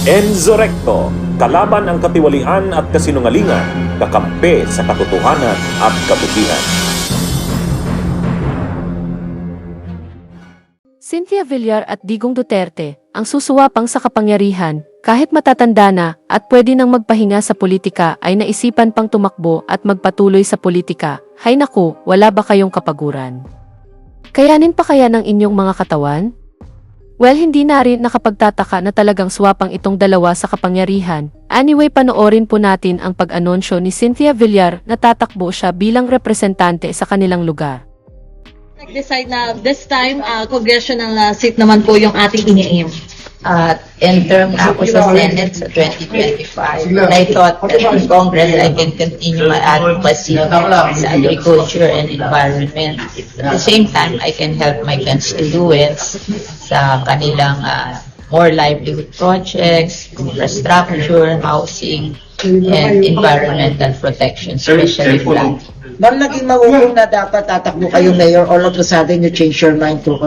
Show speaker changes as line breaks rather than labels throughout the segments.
Enzo Recto, kalaban ang katiwalian at kasinungalingan, kakampi sa katotohanan at kabutihan.
Cynthia Villar at Digong Duterte, ang susuwapang sa kapangyarihan, kahit matatanda na at pwede nang magpahinga sa politika ay naisipan pang tumakbo at magpatuloy sa politika. Hay naku, wala ba kayong kapaguran? Kayanin pa kaya ng inyong mga katawan? Well, hindi na rin nakapagtataka na talagang swapang itong dalawa sa kapangyarihan. Anyway, panoorin po natin ang pag-anunsyo ni Cynthia Villar na tatakbo siya bilang representante sa kanilang lugar.
Nag-decide na this time, congressional seat naman po yung ating ini-aim.
In term na ako sa Senate sa 2025. And I thought that in Congress, I can continue my advocacy sa agriculture and environment. At the same time, I can help my constituents sa kanilang more livelihood projects, infrastructure, housing, and environmental protection, especially flood.
Ma'am, naging mauugong na dapat tatakbo kayo, Mayor, all of a sudden you change your mind to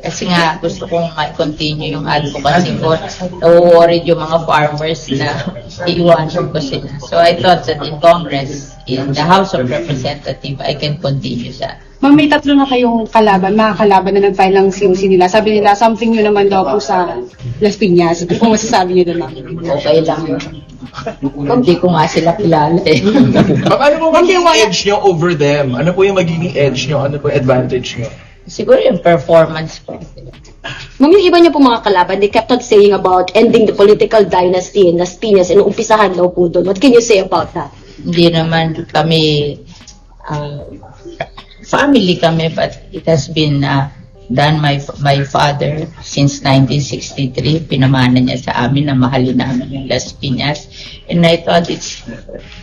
Kasi nga, gusto kong continue yung advocacy ko. Na-worried yung mga farmers na iiwanan ko sila. So I thought that in Congress, in the House of Representatives, I can continue that.
Ma'am, may tatlo na kayong kalaban, mga kalaban na nag-file ng COC nila. Sabi nila, something nyo naman daw po sa Las Piñas. Ano po masasabi nyo doon, ma'am?
Okay lang. Hindi ko nga sila kilala eh.
Ma'am, ano po magiging edge nyo over them? Ano po yung magiging edge nyo? Ano po yung advantage nyo?
Siguro yung performance ko.
Ma'am, yung iba niyo po mga kalaban, they kept on saying about ending the political dynasty in Las Piñas and umpisahan daw po doon. What can you say about that?
Hindi naman kami family kami, but it has been done my father since 1963. Pinamana niya sa amin na mahalin namin yung Las Piñas. And I thought it's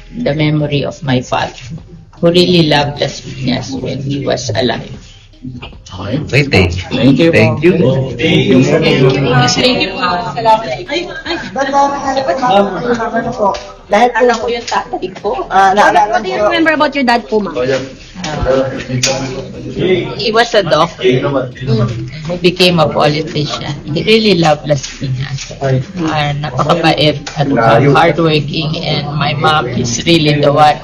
the memory of my father who really loved Las Piñas when he was alive.
Okay, thank you. Thank you.
Thank you.
Dahil
Alam ko yung tatay ko.
What do you remember about your dad po, ma'am?
He was a doctor who became a politician. He really loved Las Piñas. Napakabait at hardworking, and my mom is really the one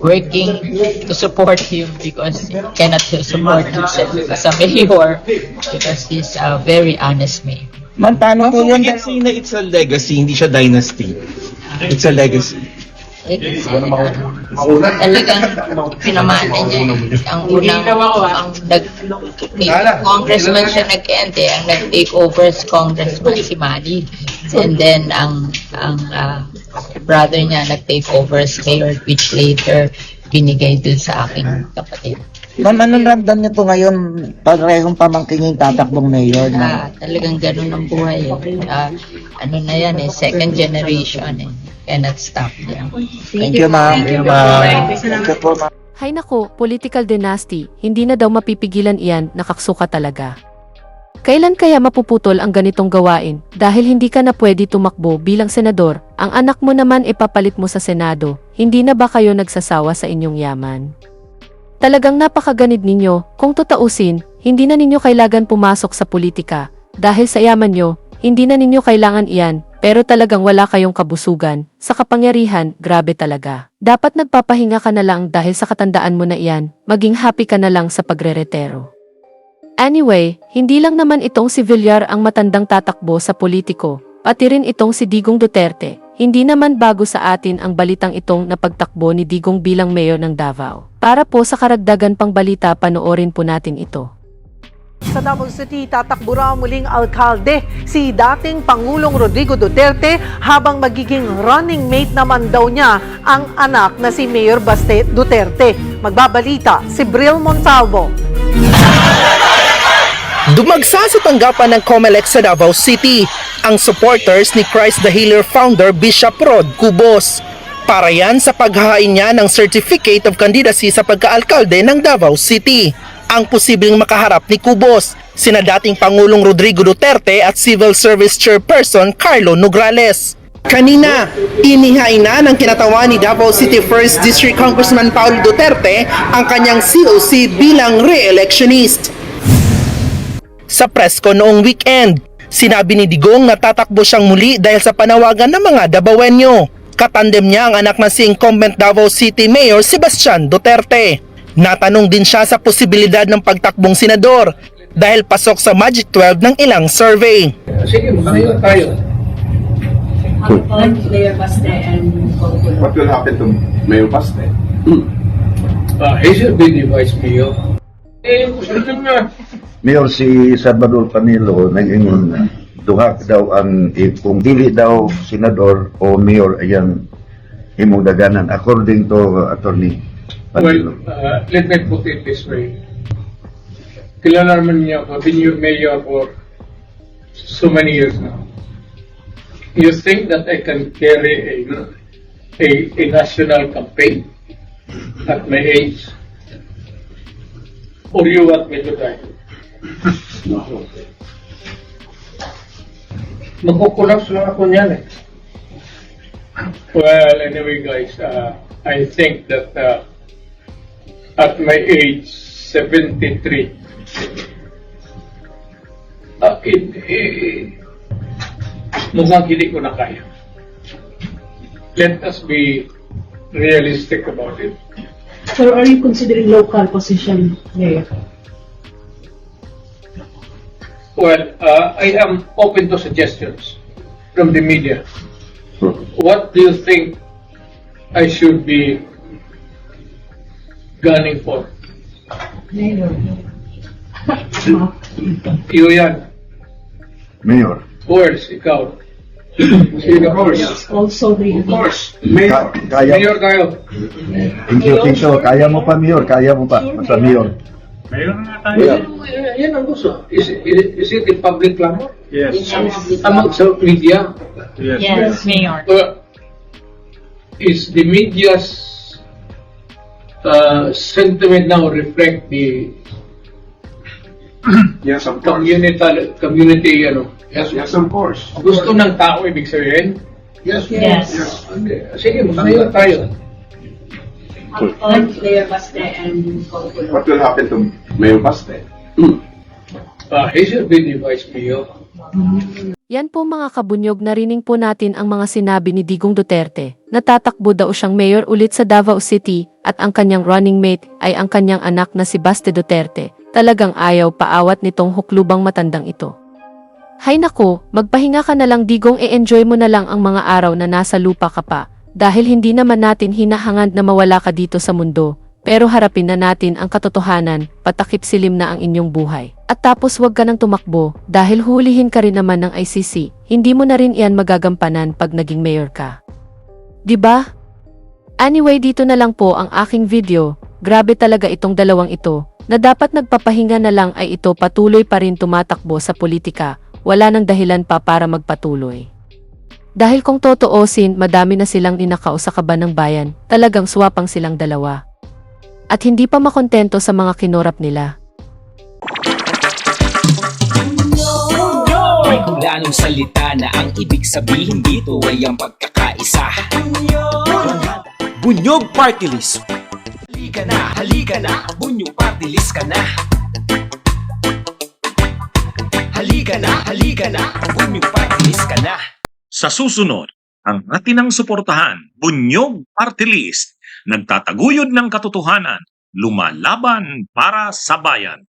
working to support him because he cannot support himself as a mayor because he's a very honest man.
Ma'am, paano po yun?
Say na it's a legacy, hindi siya dynasty. It's a legacy.
Talagang pinamana niya. Ang unang congressman siya nag-end ang nag-take over sa congressman si Manny. And then ang brother niya nag-take over as mayor, which later binigay dun sa aking kapatid.
Ma'am, anong ramdam niyo po ngayon parehong pamangkin yung tatakbong mayor?
Talagang ganun ang buhay. Ano na yan second generation Cannot stop yan.
Thank you, ma'am. Thank you, ma'am. Thank you po, ma'am.
Hay nako, political dynasty, hindi na daw mapipigilan iyan, nakaksuka talaga. Kailan kaya mapuputol ang ganitong gawain dahil hindi ka na pwede tumakbo bilang senador, ang anak mo naman ipapalit mo sa Senado, hindi na ba kayo nagsasawa sa inyong yaman? Talagang napakaganid ninyo, kung tutausin, hindi na ninyo kailangan pumasok sa politika, dahil sa yaman nyo, hindi na ninyo kailangan iyan, pero talagang wala kayong kabusugan, sa kapangyarihan, grabe talaga. Dapat nagpapahinga ka na lang dahil sa katandaan mo na iyan, maging happy ka na lang sa pagreretero. Anyway, hindi lang naman itong si Villar ang matandang tatakbo sa politiko, pati rin itong si Digong Duterte. Hindi naman bago sa atin ang balitang itong napagtakbo ni Digong bilang mayor ng Davao. Para po sa karagdagan pang balita, panoorin po natin ito.
Sa Davao City, tatakbo raw muling alkalde si dating Pangulong Rodrigo Duterte habang magiging running mate naman daw niya ang anak na si Mayor Baste Duterte. Magbabalita si Bril Montalvo.
Dumagsa sa tanggapan ng COMELEC sa Davao City ang supporters ni Christ the Healer founder Bishop Rod Cubos. Para yan sa paghahain niya ng Certificate of Candidacy sa pagkaalkalde ng Davao City. Ang posibleng makaharap ni Cubos, sina dating Pangulong Rodrigo Duterte at Civil Service Chairperson Carlo Nograles. Kanina, inihain na ng kinatawan ni Davao City 1st District Congressman Paulo Duterte ang kanyang COC bilang re-electionist. Sa presko noong weekend, Sinabi ni Digong na tatakbo siyang muli dahil sa panawagan ng mga Davaoenyo. Katandem niya ang anak na si incumbent Davao City Mayor Sebastian Duterte. Natanong din siya sa posibilidad ng pagtakbong senador dahil pasok sa Magic 12 ng ilang survey.
Sige, magayon tayo.
What will happen to Mayor Baste?
He should be the vice mayor. Gusto niya.
Mayor si Salvador Panilo nag-ingon na duha daw ang kung dili daw senador o mayor ayan imong daganan according to attorney Panilo.
Let me put it this way. Kilala naman niya ako, been your mayor for so many years now. You think that I can carry a national campaign at my age? Or you want me to die? Magkukulap lang ako niyan eh. Well, anyway guys, I think that at my age, 73, mukhang hindi ko na kaya. Let us be realistic about it.
So are you considering local position, Mayor?
Well, I am open to suggestions from the media. What do you think I should be gunning for?
Mayor.
Iyo yan.
Mayor.
Course, ikaw. Sige, of course.
Also the
Of course.
Kaya.
Mayor tayo.
Thank you, Tito. Kaya mo pa, Mayor. Kaya mo pa. Sa Mayor.
Yan ang gusto. Is it in public clamor? Yes. Among sa media?
Yes, Mayor.
Is the media's sentiment now reflect the
Yes, of course.
community ano?
Yes, of course.
Gusto ng tao ibig sabihin?
Yes.
Yes.
Sige, magayon tayo.
Mayor Baste and
What will happen to Mayor Baste?
He should be the vice mayor.
Yan po mga kabunyog, narinig po natin ang mga sinabi ni Digong Duterte. Natatakbo daw siyang mayor ulit sa Davao City at ang kanyang running mate ay ang kanyang anak na si Baste Duterte. Talagang ayaw paawat nitong huklubang matandang ito. Hay nako, magpahinga ka na lang Digong, e-enjoy mo na lang ang mga araw na nasa lupa ka pa. Dahil hindi naman natin hinahangad na mawala ka dito sa mundo. Pero harapin na natin ang katotohanan, patakip silim na ang inyong buhay. At tapos wag ka nang tumakbo dahil hulihin ka rin naman ng ICC. Hindi mo na rin iyan magagampanan pag naging mayor ka. Diba? Anyway, dito na lang po ang aking video. Grabe talaga itong dalawang ito, na dapat nagpapahinga na lang ay ito patuloy pa rin tumatakbo sa politika. Wala nang dahilan pa para magpatuloy. Dahil kung totoosin, madami na silang ninakaw sa kaban ng bayan, talagang swapang silang dalawa. At hindi pa makontento sa mga kinurap nila.
May hulanong salita na ang ibig sabihin dito ay ang pagkakaisa. Bunyog Party List. Halika na, Bunyog Party List ka na. Halika na, Bunyog Party List ka na.
Sa susunod, ang atinang suportahan, Bunyog Party List, nagtataguyod ng katotohanan, lumalaban para sa bayan.